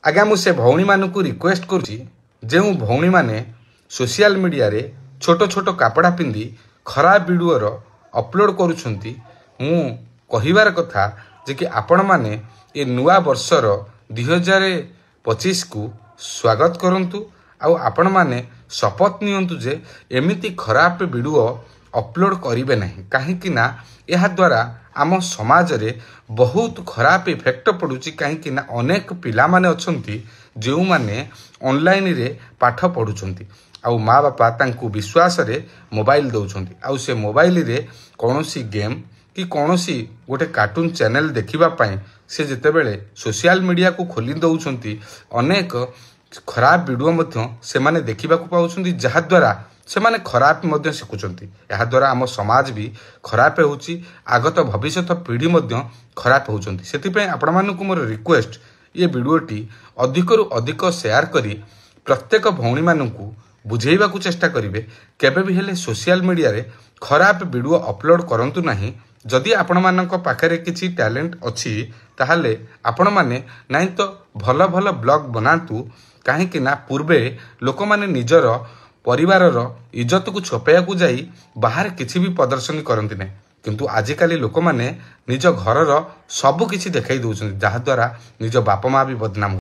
आज्ञा मुझे भौणी मानक रिक्वेस्ट करुँची जो भौणी मैंने सोशल मीडिया रे छोट छोट कपड़ा पिंधि खराब वीडियोर अपलोड करुछंती कहबार कथा जे कि आपण माने ये नुआ वर्षर 2025 को स्वागत करंतु आउ आपण माने शपथ नियंतु जे एमिति खराब वीडियो अपलोड करिवे नहीं कहीं ना यह द्वारा आम समाज रे बहुत खराब इफेक्ट पड़ुची कहीं ना अनेक पिला माने अछंती जो माने ऑनलाइन रे पाठ पढ़ुचंती आउ माँ बापा तांकु विश्वास रे मोबाइल दउछंती आउ से मोबाइल रे कौनसी गेम कि कौनसी गोटे कार्टून चैनल देखिबा पाई से जेतेबेले सोशल मीडिया को खोली दउछंती अनेक खराब वीडियो मध्य से माने देखिबा को पाउछंती जहा द्वारा से माने खराब मध्य शिखुचंती यह द्वारा आम समाज भी खराब होउची आगत भविष्यत पीढ़ी मध्य खराब होउचंती सेति पय आपण मानकु मोर रिक्वेस्ट ये वीडियोटी अधिकरु अधिक शेयर करी प्रत्येक भौणी मानकु बुझेइबा को चेष्टा करिवे केबे भी हेले सोशल मीडिया रे खराब वीडियो अपलोड करंतु नाही जदि आपण मानक पाखरे किछि टैलेंट अछि ताहाले आपण माने नाही तो भल भल ब्लॉग बनातु काहे कि ना पूर्वे लोक माने निजर परिवारर इज्जत को छपेया को जाई बाहर किछि भी प्रदर्शनी करंती नै किंतु आजिकाली लोक माने निज घरर सब किछि देखाई दउछन जहा द्वारा निज बाप माँ भी बदनाम